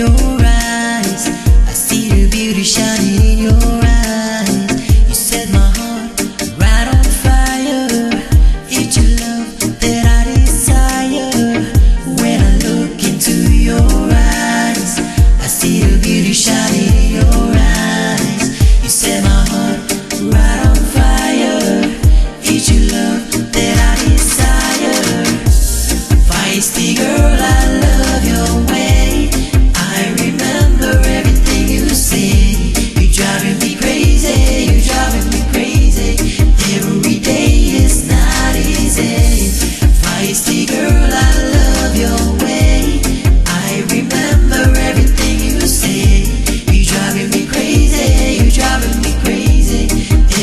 your eyes, I see the beauty shining in your eyes. You set my heart right on fire. It's your love that I desire. When I look into your eyes, I see the beauty shining in your eyes. You set my heart right on fire. It's your love that I desire. Feisty girl, I love your way. I remember everything you say. You're driving me crazy, you're driving me crazy. Every day is not easy. Feisty girl, I love your way. I remember everything you say. You're driving me crazy, you're driving me crazy.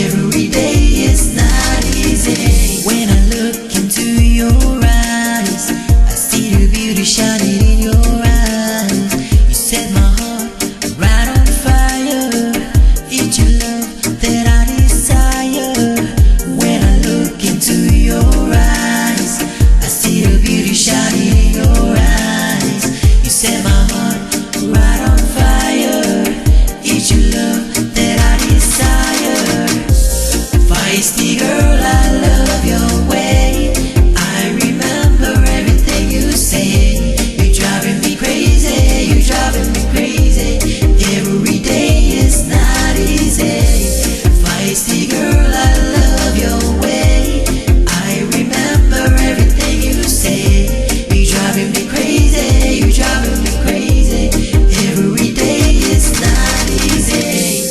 Every day is not easy. When I look into your eyes, I see the beauty shining in your eyes. You set my heart right on fire. It's your love that I desire. When I look into your eyes, I see the beauty shining in your eyes. You set my heart right on fire. It's your love that I desire. Feisty girl, I love your way. I remember everything you say. You're driving me crazy, you're driving me crazy. Every day is not easy. Feisty girl, I love your way. I remember everything you say. You're driving me crazy, you're driving me crazy. Every day is not easy.